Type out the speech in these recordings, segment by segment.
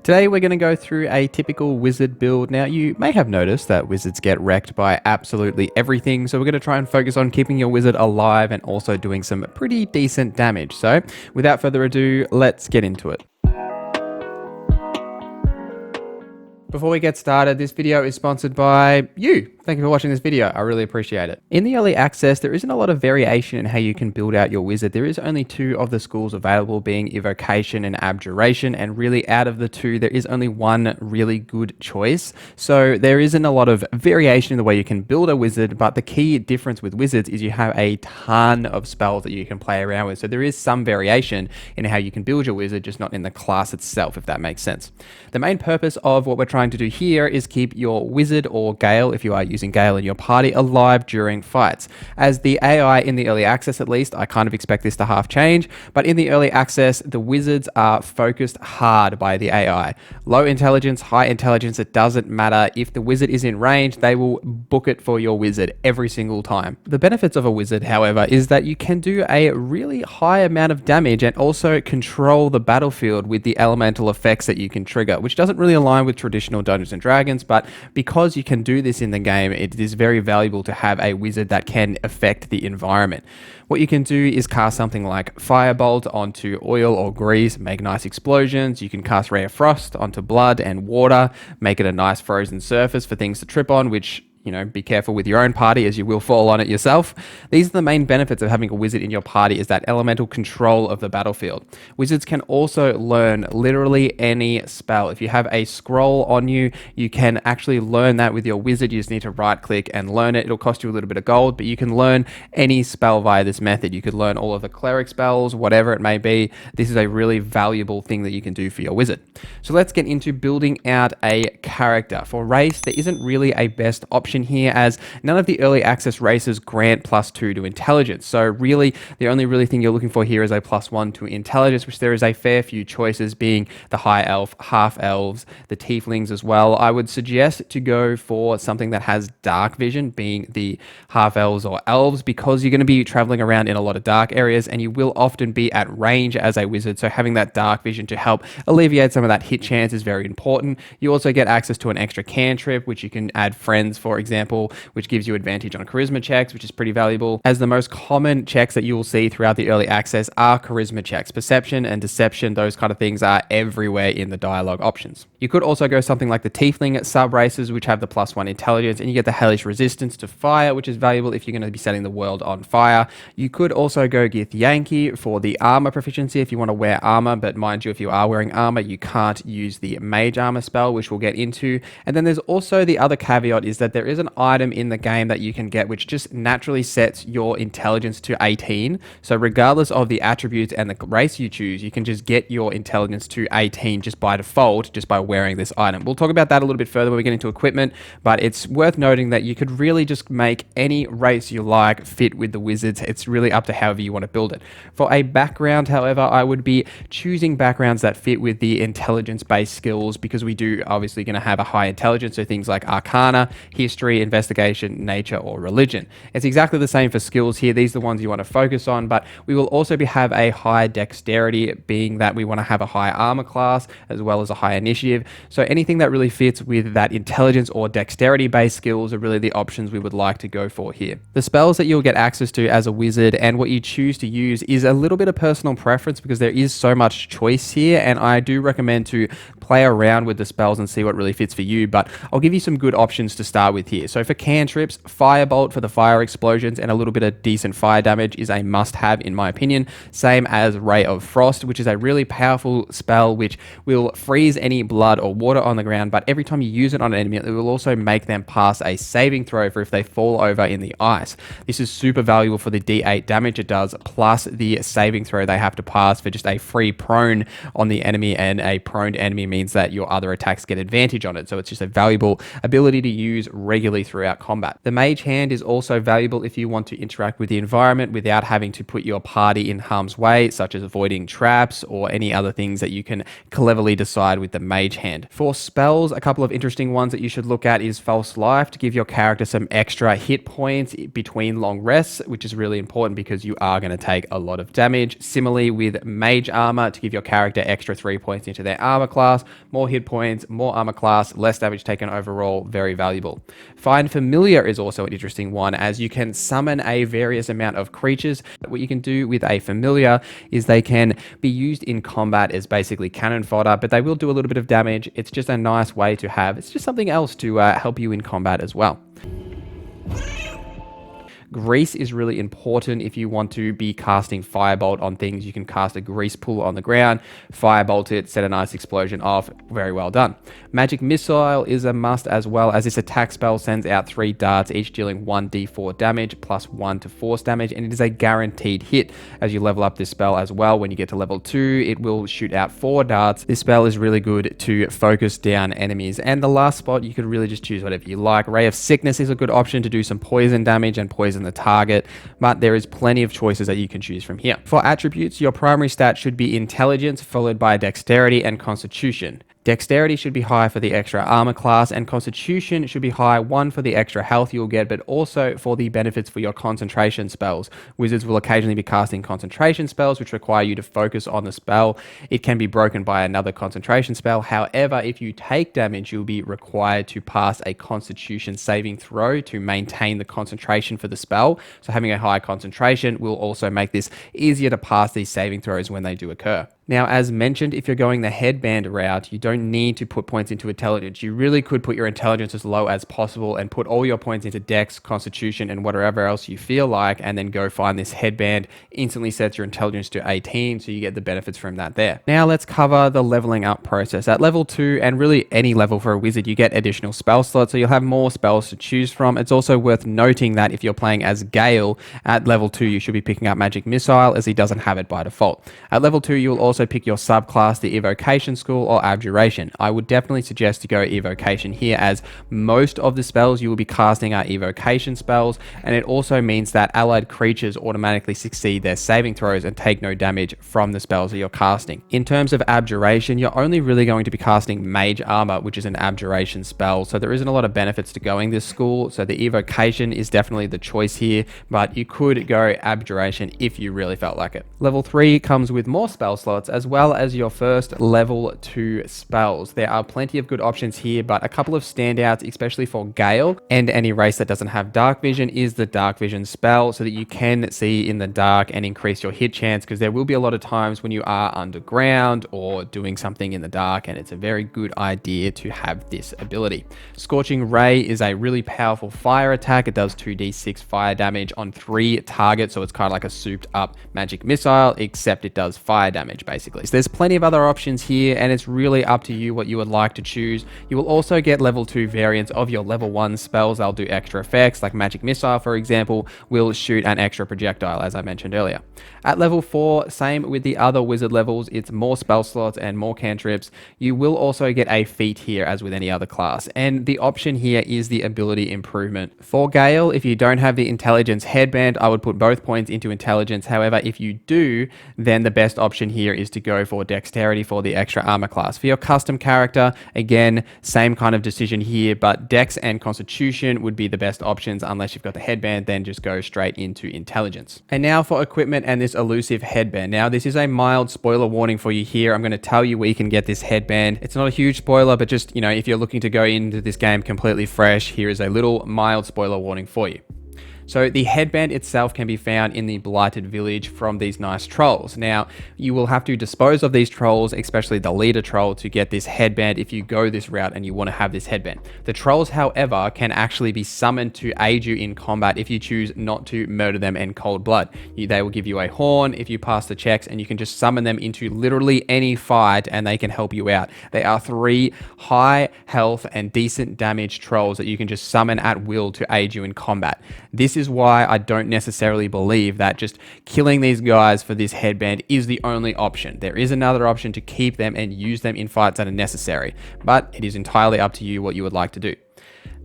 Today we're going to go through a typical wizard build. Now you may have noticed that wizards get wrecked by absolutely everything, so we're going to try and focus on keeping your wizard alive and also doing some pretty decent damage. So without further ado, let's get into it. Before we get started, this video is sponsored by you. Thank you for watching this video. I really appreciate it. In the early access, there isn't a lot of variation in how you can build out your wizard. There is only two of the schools available, being Evocation and Abjuration, and really out of the two, there is only one really good choice. So there isn't a lot of variation in the way you can build a wizard, but the key difference with wizards is you have a ton of spells that you can play around with. So there is some variation in how you can build your wizard, just not in the class itself, if that makes sense. The main purpose of what we're trying to do here is keep your wizard or Gale, if you are using Gale in your party, alive during fights. As the AI in the early access, at least, I kind of expect this to half change, but in the early access, the wizards are focused hard by the AI. Low intelligence, high intelligence, it doesn't matter. If the wizard is in range, they will book it for your wizard every single time. The benefits of a wizard, however, is that you can do a really high amount of damage and also control the battlefield with the elemental effects that you can trigger, which doesn't really align with traditional Dungeons and Dragons, but because you can do this in the game, it is very valuable to have a wizard that can affect the environment. What you can do is cast something like Firebolt onto oil or grease, make nice explosions. You can cast Ray of Frost onto blood and water, make it a nice frozen surface for things to trip on, which, you know, be careful with your own party as you will fall on it yourself. These are the main benefits of having a wizard in your party, is that elemental control of the battlefield. Wizards can also learn literally any spell. If you have a scroll on you, you can actually learn that with your wizard. You just need to right click and learn it. It'll cost you a little bit of gold, but you can learn any spell via this method. You could learn all of the cleric spells, whatever it may be. This is a really valuable thing that you can do for your wizard. So let's get into building out a character. For race, there isn't really a best option here, as none of the early access races grant +2 to intelligence. So really, the only really thing you're looking for here is a +1 to intelligence, which there is a fair few choices, being the high elf, half elves, the tieflings as well. I would suggest to go for something that has dark vision, being the half elves or elves, because you're going to be traveling around in a lot of dark areas and you will often be at range as a wizard. So having that dark vision to help alleviate some of that hit chance is very important. You also get access to an extra cantrip, which you can add friends, for example, which gives you advantage on charisma checks, which is pretty valuable, as the most common checks that you will see throughout the early access are charisma checks. Perception and deception, those kind of things are everywhere in the dialogue options. You could also go something like the tiefling sub races, which have the +1 intelligence, and you get the hellish resistance to fire, which is valuable if you're going to be setting the world on fire. You could also go Gith Yankee for the armor proficiency if you want to wear armor, but mind you, if you are wearing armor, you can't use the mage armor spell, which we'll get into. And then there's also the other caveat, is that there is an item in the game that you can get which just naturally sets your intelligence to 18. So regardless of the attributes and the race you choose, you can just get your intelligence to 18 just by default, just by wearing this item. We'll talk about that a little bit further when we get into equipment, but it's worth noting that you could really just make any race you like fit with the wizards. It's really up to however you want to build it. For a background, however, I would be choosing backgrounds that fit with the intelligence-based skills, because we do obviously going to have a high intelligence, so things like Arcana, History, Investigation, Nature, or Religion. It's exactly the same for skills here. These are the ones you want to focus on, but we will also have a high Dexterity, being that we want to have a high Armor class as well as a high Initiative. So anything that really fits with that Intelligence or Dexterity-based skills are really the options we would like to go for here. The spells that you'll get access to as a wizard and what you choose to use is a little bit of personal preference, because there is so much choice here, and I do recommend to play around with the spells and see what really fits for you, but I'll give you some good options to start with here. So for cantrips, Firebolt for the fire explosions and a little bit of decent fire damage is a must-have in my opinion. Same as Ray of Frost, which is a really powerful spell which will freeze any blood or water on the ground, but every time you use it on an enemy, it will also make them pass a saving throw for if they fall over in the ice. This is super valuable for the D8 damage it does, plus the saving throw they have to pass for just a free prone on the enemy, and a prone enemy means that your other attacks get advantage on it. So it's just a valuable ability to use regularly regularly throughout combat. The mage hand is also valuable if you want to interact with the environment without having to put your party in harm's way, such as avoiding traps or any other things that you can cleverly decide with the mage hand. For spells, a couple of interesting ones that you should look at is False Life to give your character some extra hit points between long rests, which is really important because you are going to take a lot of damage. Similarly with Mage Armor to give your character extra 3 points into their armor class, more hit points, more armor class, less damage taken overall, very valuable. Find Familiar is also an interesting one as you can summon a various amount of creatures. What you can do with a Familiar is they can be used in combat as basically cannon fodder, but they will do a little bit of damage. It's just a nice way to have. It's just something else to help you in combat as well. Grease is really important if you want to be casting Firebolt on things. You can cast a grease pool on the ground, Firebolt it, set a nice explosion off. Very well done. Magic Missile is a must as well, as this attack spell sends out 3 darts, each dealing 1d4 damage plus 1 to force damage, and it is a guaranteed hit as you level up this spell as well. When you get to level 2, it will shoot out 4 darts. This spell is really good to focus down enemies. And the last spot, you could really just choose whatever you like. Ray of Sickness is a good option to do some poison damage and poison the target, but there is plenty of choices that you can choose from here. For attributes, your primary stat should be Intelligence, followed by Dexterity and Constitution. Dexterity should be high for the extra armor class, and Constitution should be high, 1 for the extra health you'll get, but also for the benefits for your concentration spells. Wizards will occasionally be casting concentration spells, which require you to focus on the spell. It can be broken by another concentration spell. However, if you take damage, you'll be required to pass a Constitution saving throw to maintain the concentration for the spell. So having a high concentration will also make this easier to pass these saving throws when they do occur. Now, as mentioned, if you're going the headband route, you don't need to put points into intelligence. You really could put your intelligence as low as possible and put all your points into Dex, Constitution, and whatever else you feel like, and then go find this headband. Instantly sets your intelligence to 18, so you get the benefits from that there. Now, let's cover the leveling up process. At level 2, and really any level for a wizard, you get additional spell slots, so you'll have more spells to choose from. It's also worth noting that if you're playing as Gale, at level 2, you should be picking up Magic Missile, as he doesn't have it by default. At level 2, you'll also pick your subclass, the Evocation School or Abjuration. I would definitely suggest to go Evocation here, as most of the spells you will be casting are Evocation spells, and it also means that allied creatures automatically succeed their saving throws and take no damage from the spells that you're casting. In terms of Abjuration, you're only really going to be casting Mage Armor, which is an Abjuration spell, so there isn't a lot of benefits to going this school, so the Evocation is definitely the choice here, but you could go Abjuration if you really felt like it. Level 3 comes with more spell slots, as well as your first level 2 spells. There are plenty of good options here, but a couple of standouts, especially for Gale and any race that doesn't have Dark Vision, is the Dark Vision spell, so that you can see in the dark and increase your hit chance, because there will be a lot of times when you are underground or doing something in the dark, and it's a very good idea to have this ability. Scorching Ray is a really powerful fire attack. It does 2d6 fire damage on 3 targets, so it's kind of like a souped up Magic Missile, except it does fire damage basically. So there's plenty of other options here, and it's really up to you what you would like to choose. You will also get level 2 variants of your level 1 spells. They'll do extra effects, like Magic Missile, for example, will shoot an extra projectile, as I mentioned earlier. At level 4, same with the other wizard levels, it's more spell slots and more cantrips. You will also get a feat here, as with any other class, and the option here is the ability improvement. For Gale, if you don't have the intelligence headband, I would put both points into intelligence. However, if you do, then the best option here is to go for Dexterity for the extra armor class. For your custom character, again, same kind of decision here, but Dex and Constitution would be the best options. Unless you've got the headband, then just go straight into intelligence. And now for equipment and this elusive headband. Now, this is a mild spoiler warning for you here. I'm going to tell you where you can get this headband. It's not a huge spoiler, but just, you know, if you're looking to go into this game completely fresh, here is a little mild spoiler warning for you. So the headband itself can be found in the Blighted Village from these nice trolls. Now, you will have to dispose of these trolls, especially the leader troll, to get this headband if you go this route and you want to have this headband. The trolls, however, can actually be summoned to aid you in combat if you choose not to murder them in cold blood. They will give you a horn if you pass the checks, and you can just summon them into literally any fight and they can help you out. They are 3 high health and decent damage trolls that you can just summon at will to aid you in combat. This is why I don't necessarily believe that just killing these guys for this headband is the only option. There is another option to keep them and use them in fights that are necessary, but it is entirely up to you what you would like to do.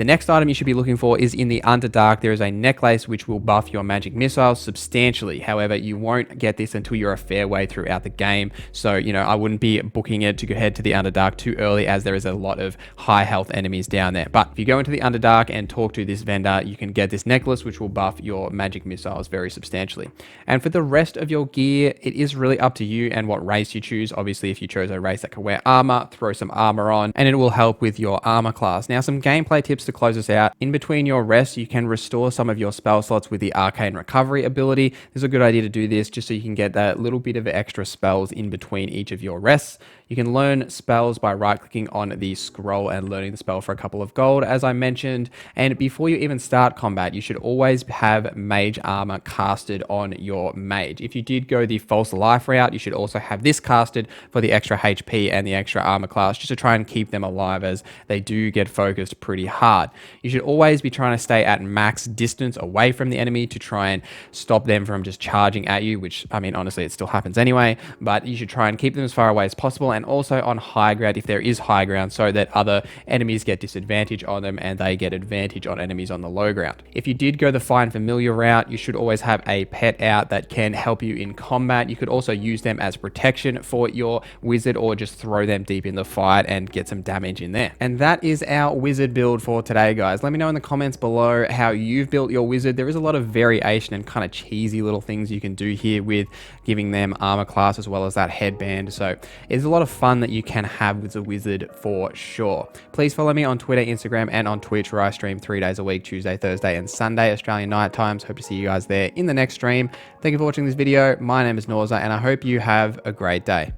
The next item you should be looking for is in the Underdark. There is a necklace which will buff your magic missiles substantially. However, you won't get this until you're a fair way throughout the game. So, I wouldn't be booking it to go head to the Underdark too early, as there is a lot of high health enemies down there. But if you go into the Underdark and talk to this vendor, you can get this necklace which will buff your magic missiles very substantially. And for the rest of your gear, it is really up to you and what race you choose. Obviously, if you chose a race that can wear armor, throw some armor on, and it will help with your armor class. Now, some gameplay tips to close us out. In between your rests, you can restore some of your spell slots with the Arcane Recovery ability. This is a good idea to do this just so you can get that little bit of extra spells in between each of your rests. You can learn spells by right-clicking on the scroll and learning the spell for a couple of gold, as I mentioned. And before you even start combat, you should always have mage armor casted on your mage. If you did go the false life route, you should also have this casted for the extra HP and the extra armor class, just to try and keep them alive, as they do get focused pretty hard. You should always be trying to stay at max distance away from the enemy to try and stop them from just charging at you, which, I mean, honestly, it still happens anyway, but you should try and keep them as far away as possible, and also on high ground if there is high ground, so that other enemies get disadvantage on them and they get advantage on enemies on the low ground. If you did go the Find Familiar route, you should always have a pet out that can help you in combat. You could also use them as protection for your wizard, or just throw them deep in the fight and get some damage in there. And that is our wizard build for today, guys. Let me know in the comments below how you've built your wizard. There is a lot of variation and kind of cheesy little things you can do here with giving them armor class as well as that headband. So it's a lot of fun that you can have with a wizard for sure. Please follow me on Twitter, Instagram, and on Twitch, where I stream 3 days a week, Tuesday, Thursday, and Sunday, Australian night times. Hope to see you guys there in the next stream. Thank you for watching this video. My name is Norza, and I hope you have a great day.